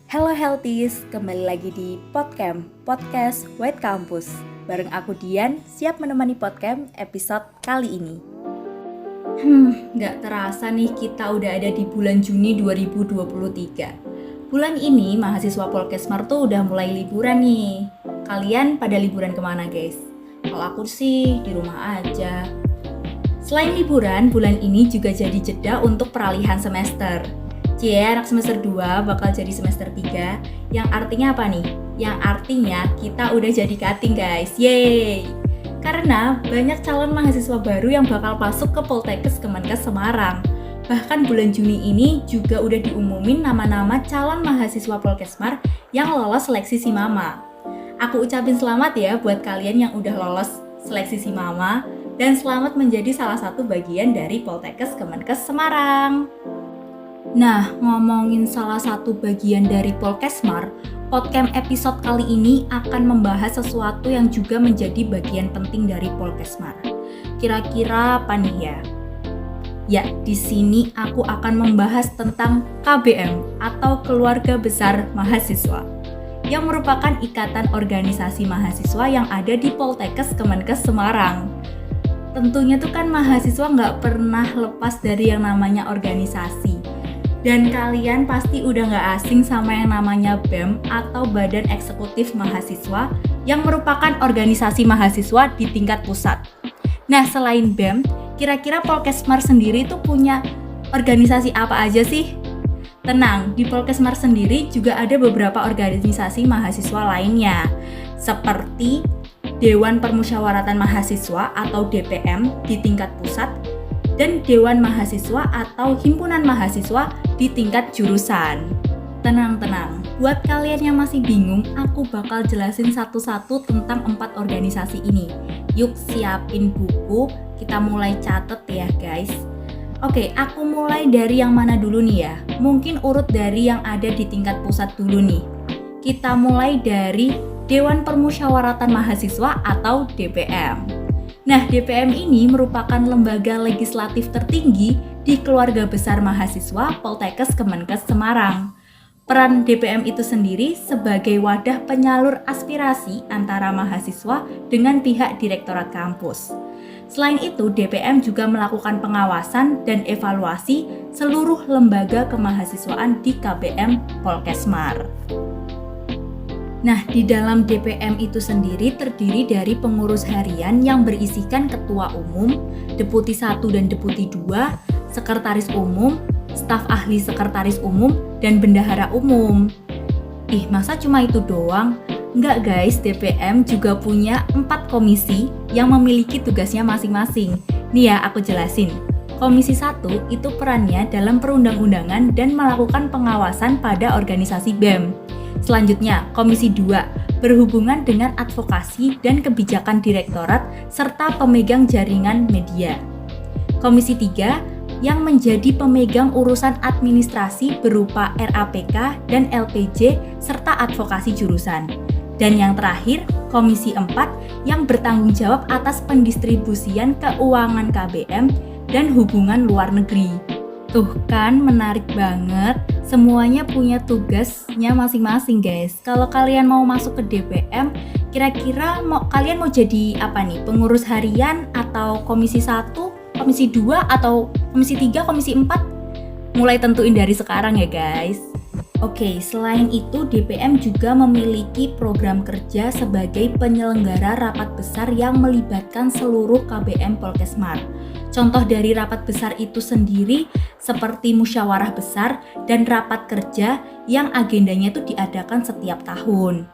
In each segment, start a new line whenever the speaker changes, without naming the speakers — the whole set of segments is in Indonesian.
Hello Healthies, kembali lagi di Podcast White Campus. Bareng aku Dian, siap menemani podcast episode kali ini. Gak terasa nih kita udah ada di bulan Juni 2023. Bulan ini mahasiswa Polkesmar tuh udah mulai liburan nih. Kalian pada liburan kemana guys? Kalau aku sih di rumah aja. Selain liburan, bulan ini juga jadi jeda untuk peralihan semester. Anak semester 2 bakal jadi semester 3, yang artinya apa nih? Yang artinya kita udah jadi cutting guys, yeay! Karena banyak calon mahasiswa baru yang bakal masuk ke Poltekkes Kemenkes Semarang. Bahkan bulan Juni ini juga udah diumumin nama-nama calon mahasiswa Polkesmar yang lolos seleksi SIMAMA. Aku ucapin selamat ya buat kalian yang udah lolos seleksi SIMAMA dan selamat menjadi salah satu bagian dari Poltekkes Kemenkes Semarang. Nah, ngomongin salah satu bagian dari Polkesmar, podcast episode kali ini akan membahas sesuatu yang juga menjadi bagian penting dari Polkesmar. Kira-kira apa nih ya? Ya, di sini aku akan membahas tentang KBM atau Keluarga Besar Mahasiswa, yang merupakan ikatan organisasi mahasiswa yang ada di Poltekkes Kemenkes Semarang. Tentunya tuh kan mahasiswa nggak pernah lepas dari yang namanya organisasi. Dan kalian pasti udah gak asing sama yang namanya BEM atau Badan Eksekutif Mahasiswa yang merupakan organisasi mahasiswa di tingkat pusat. Nah, selain BEM, kira-kira Polkesmar sendiri tuh punya organisasi apa aja sih? Tenang, di Polkesmar sendiri juga ada beberapa organisasi mahasiswa lainnya, seperti Dewan Permusyawaratan Mahasiswa atau DPM di tingkat pusat, dan Dewan Mahasiswa atau Himpunan Mahasiswa di tingkat jurusan. Tenang, buat kalian yang masih bingung, aku bakal jelasin satu-satu tentang 4 organisasi ini. Yuk siapin buku, kita mulai catet ya guys. Oke, aku mulai dari yang mana dulu nih ya? Mungkin urut dari yang ada di tingkat pusat dulu nih. Kita mulai dari Dewan Permusyawaratan Mahasiswa atau DPM. Nah, DPM ini merupakan lembaga legislatif tertinggi di Keluarga Besar Mahasiswa Poltekkes Kemenkes Semarang. Peran DPM itu sendiri sebagai wadah penyalur aspirasi antara mahasiswa dengan pihak direktorat kampus. Selain itu, DPM juga melakukan pengawasan dan evaluasi seluruh lembaga kemahasiswaan di KBM Polkesmar. Nah, di dalam DPM itu sendiri terdiri dari pengurus harian yang berisikan ketua umum, deputi 1 dan deputi 2, sekretaris umum, staf ahli sekretaris umum, dan bendahara umum. Masa cuma itu doang? Enggak guys, DPM juga punya 4 komisi yang memiliki tugasnya masing-masing. Nih ya, aku jelasin. Komisi 1 itu perannya dalam perundang-undangan dan melakukan pengawasan pada organisasi BEM. Selanjutnya, Komisi 2 berhubungan dengan advokasi dan kebijakan direktorat serta pemegang jaringan media. Komisi 3 yang menjadi pemegang urusan administrasi berupa RAPK dan LPJ serta advokasi jurusan. Dan yang terakhir, Komisi 4 yang bertanggung jawab atas pendistribusian keuangan KBM dan hubungan luar negeri. Tuh kan, menarik banget. Semuanya punya tugasnya masing-masing guys. Kalau kalian mau masuk ke DPM, kira-kira kalian mau jadi apa nih? Pengurus harian atau komisi 1, komisi 2, atau komisi 3, komisi 4? Mulai tentuin dari sekarang ya guys. Oke, selain itu DPM juga memiliki program kerja sebagai penyelenggara rapat besar yang melibatkan seluruh KBM Polkesmar. Contoh dari rapat besar itu sendiri seperti musyawarah besar dan rapat kerja yang agendanya itu diadakan setiap tahun.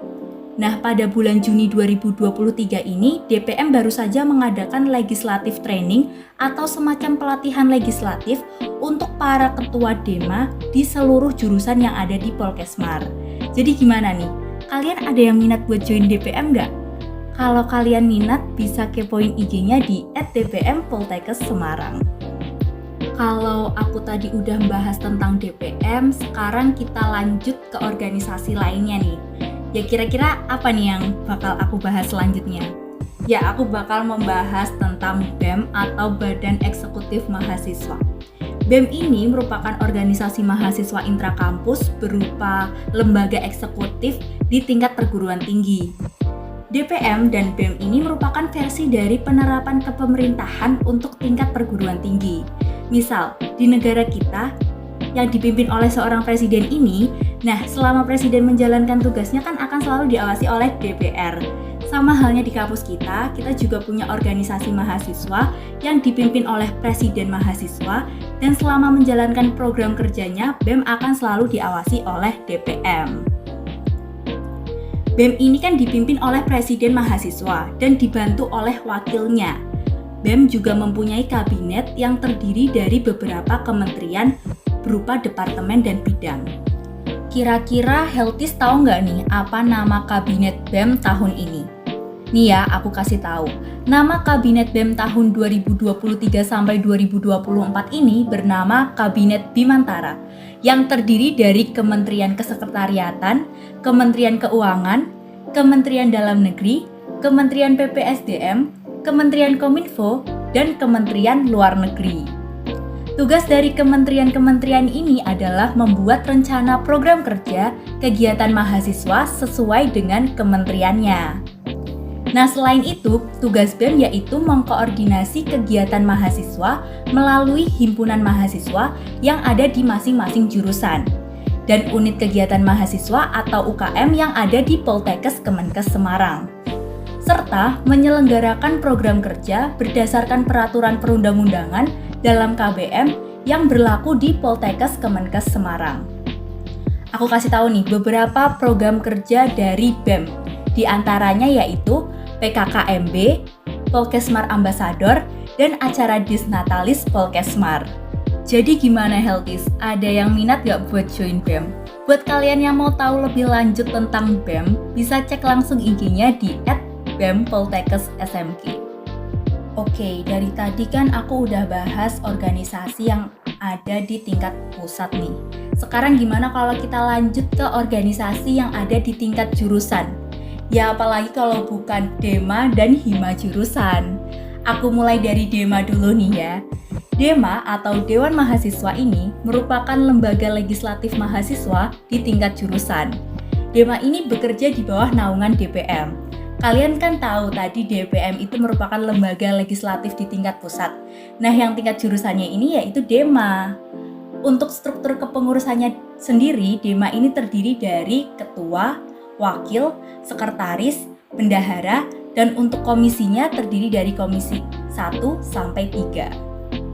Nah, pada bulan Juni 2023 ini, DPM baru saja mengadakan legislative training atau semacam pelatihan legislatif untuk para ketua DEMA di seluruh jurusan yang ada di Polkesmar. Jadi gimana nih? Kalian ada yang minat buat join DPM nggak? Kalau kalian minat, bisa kepoin IG-nya di @dpm_poltekkes Semarang. Kalau aku tadi udah bahas tentang DPM, sekarang kita lanjut ke organisasi lainnya nih. Ya kira-kira apa nih yang bakal aku bahas selanjutnya? Ya, aku bakal membahas tentang BEM atau Badan Eksekutif Mahasiswa. BEM ini merupakan organisasi mahasiswa intrakampus berupa lembaga eksekutif di tingkat perguruan tinggi. DPM dan BEM ini merupakan versi dari penerapan kepemerintahan untuk tingkat perguruan tinggi. Misal, di negara kita yang dipimpin oleh seorang presiden ini, nah selama presiden menjalankan tugasnya kan akan selalu diawasi oleh DPR. Sama halnya di kampus kita juga punya organisasi mahasiswa yang dipimpin oleh presiden mahasiswa dan selama menjalankan program kerjanya, BEM akan selalu diawasi oleh DPM. BEM ini kan dipimpin oleh presiden mahasiswa dan dibantu oleh wakilnya. BEM juga mempunyai kabinet yang terdiri dari beberapa kementerian berupa departemen dan bidang. Kira-kira Heltis tahu nggak nih apa nama kabinet BEM tahun ini? Nih ya, aku kasih tahu. Nama kabinet BEM tahun 2023 sampai 2024 ini bernama Kabinet Bimantara yang terdiri dari Kementerian Kesekretariatan, Kementerian Keuangan, Kementerian Dalam Negeri, Kementerian PPSDM, Kementerian Kominfo, dan Kementerian Luar Negeri. Tugas dari kementerian-kementerian ini adalah membuat rencana program kerja kegiatan mahasiswa sesuai dengan kementeriannya. Nah, selain itu, tugas BEM yaitu mengkoordinasi kegiatan mahasiswa melalui himpunan mahasiswa yang ada di masing-masing jurusan dan unit kegiatan mahasiswa atau UKM yang ada di Poltekkes Kemenkes Semarang, serta menyelenggarakan program kerja berdasarkan peraturan perundang-undangan dalam KBM yang berlaku di Poltekkes Kemenkes Semarang. Aku kasih tahu nih beberapa program kerja dari BEM, di antaranya yaitu PKKMB, Polkesmar Ambassador, dan acara Disnatalis Polkesmar. Jadi gimana Heltis? Ada yang minat gak buat join BEM? Buat kalian yang mau tahu lebih lanjut tentang BEM, bisa cek langsung IG-nya di @bempoltekkes_smk. Oke, dari tadi kan aku udah bahas organisasi yang ada di tingkat pusat nih. Sekarang gimana kalau kita lanjut ke organisasi yang ada di tingkat jurusan? Ya apalagi kalau bukan DEMA dan HIMA jurusan. Aku mulai dari DEMA dulu nih ya. DEMA atau Dewan Mahasiswa ini merupakan lembaga legislatif mahasiswa di tingkat jurusan. DEMA ini bekerja di bawah naungan DPM. Kalian kan tahu tadi DPM itu merupakan lembaga legislatif di tingkat pusat. Nah yang tingkat jurusannya ini yaitu DEMA. Untuk struktur kepengurusannya sendiri, DEMA ini terdiri dari ketua, wakil, sekretaris, bendahara, dan untuk komisinya terdiri dari komisi 1 sampai 3.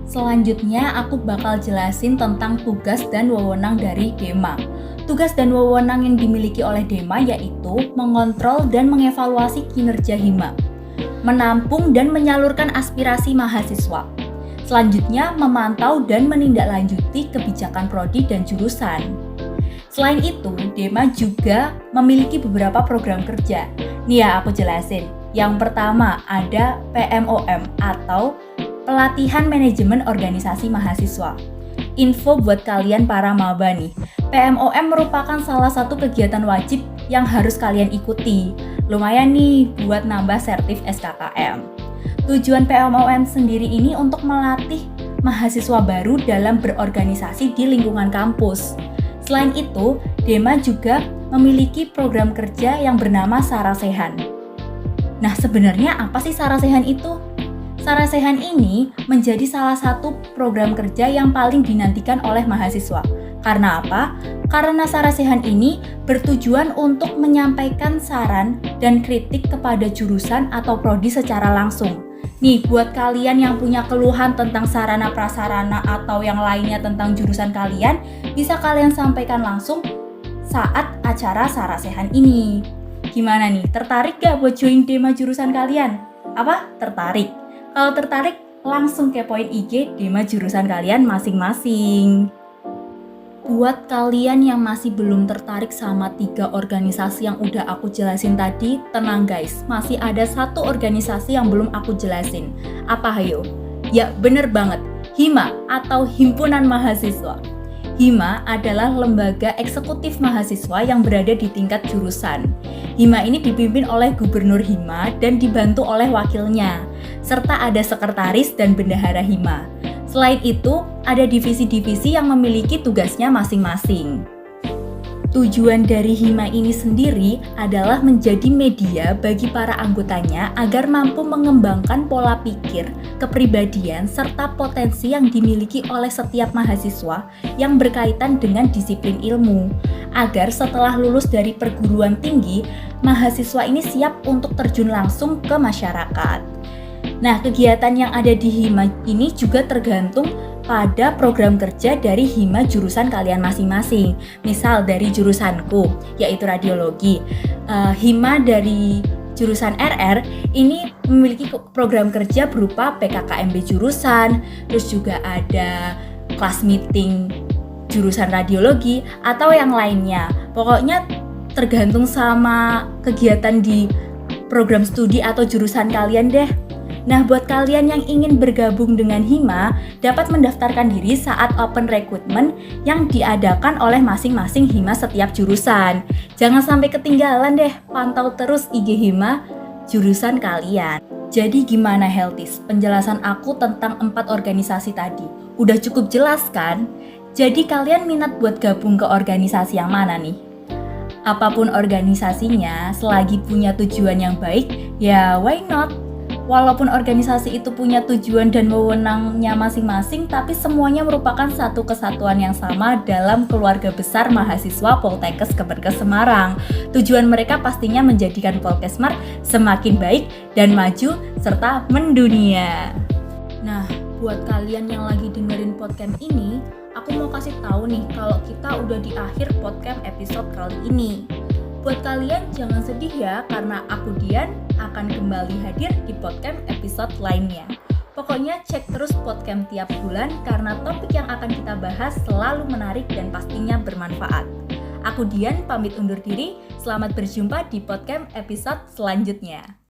Selanjutnya aku bakal jelasin tentang tugas dan wewenang dari DEMA. Tugas dan wewenang yang dimiliki oleh DEMA yaitu mengontrol dan mengevaluasi kinerja HIMA, menampung dan menyalurkan aspirasi mahasiswa. Selanjutnya memantau dan menindaklanjuti kebijakan prodi dan jurusan. Selain itu, DEMA juga memiliki beberapa program kerja. Nih ya, aku jelasin. Yang pertama ada PMOM atau Pelatihan Manajemen Organisasi Mahasiswa. Info buat kalian para maba nih. PMOM merupakan salah satu kegiatan wajib yang harus kalian ikuti. Lumayan nih buat nambah sertif SKKM. Tujuan PMOM sendiri ini untuk melatih mahasiswa baru dalam berorganisasi di lingkungan kampus. Selain itu, DEMA juga memiliki program kerja yang bernama Sarasehan. Nah, sebenarnya apa sih Sarasehan itu? Sarasehan ini menjadi salah satu program kerja yang paling dinantikan oleh mahasiswa. Karena apa? Karena Sarasehan ini bertujuan untuk menyampaikan saran dan kritik kepada jurusan atau prodi secara langsung. Nih, buat kalian yang punya keluhan tentang sarana prasarana atau yang lainnya tentang jurusan kalian, bisa kalian sampaikan langsung saat acara Sarasehan ini. Gimana nih, tertarik gak buat join DEMA jurusan kalian? Apa? Tertarik? Kalau tertarik, langsung kepoin IG DEMA jurusan kalian masing-masing. Buat kalian yang masih belum tertarik sama 3 organisasi yang udah aku jelasin tadi, tenang guys, masih ada satu organisasi yang belum aku jelasin. Apa hayo? Ya bener banget, HIMA atau Himpunan Mahasiswa. HIMA adalah lembaga eksekutif mahasiswa yang berada di tingkat jurusan. HIMA ini dipimpin oleh Gubernur HIMA dan dibantu oleh wakilnya, serta ada sekretaris dan bendahara HIMA. Selain itu, ada divisi-divisi yang memiliki tugasnya masing-masing. Tujuan dari Hima ini sendiri adalah menjadi media bagi para anggotanya agar mampu mengembangkan pola pikir, kepribadian, serta potensi yang dimiliki oleh setiap mahasiswa yang berkaitan dengan disiplin ilmu, agar setelah lulus dari perguruan tinggi, mahasiswa ini siap untuk terjun langsung ke masyarakat. Nah, kegiatan yang ada di Hima ini juga tergantung pada program kerja dari Hima jurusan kalian masing-masing. Misal dari jurusanku, yaitu radiologi. Hima dari jurusan RR ini memiliki program kerja berupa PKKMB jurusan, terus juga ada kelas meeting jurusan radiologi atau yang lainnya. Pokoknya tergantung sama kegiatan di program studi atau jurusan kalian deh. Nah, buat kalian yang ingin bergabung dengan Hima, dapat mendaftarkan diri saat open recruitment yang diadakan oleh masing-masing Hima setiap jurusan. Jangan sampai ketinggalan deh, pantau terus IG Hima jurusan kalian. Jadi gimana Healthies? Penjelasan aku tentang 4 organisasi tadi. Udah cukup jelas kan? Jadi kalian minat buat gabung ke organisasi yang mana nih? Apapun organisasinya, selagi punya tujuan yang baik, ya why not? Walaupun organisasi itu punya tujuan dan wewenangnya masing-masing, tapi semuanya merupakan satu kesatuan yang sama dalam keluarga besar mahasiswa Poltekkes Kemenkes Semarang. Tujuan mereka pastinya menjadikan Polkesmar semakin baik dan maju serta mendunia. Nah, buat kalian yang lagi dengerin podcast ini, aku mau kasih tahu nih kalau kita udah di akhir podcast episode kali ini. Buat kalian jangan sedih ya, karena aku Dian akan kembali hadir di podcast episode lainnya. Pokoknya cek terus podcast tiap bulan karena topik yang akan kita bahas selalu menarik dan pastinya bermanfaat. Aku Dian pamit undur diri, selamat berjumpa di podcast episode selanjutnya.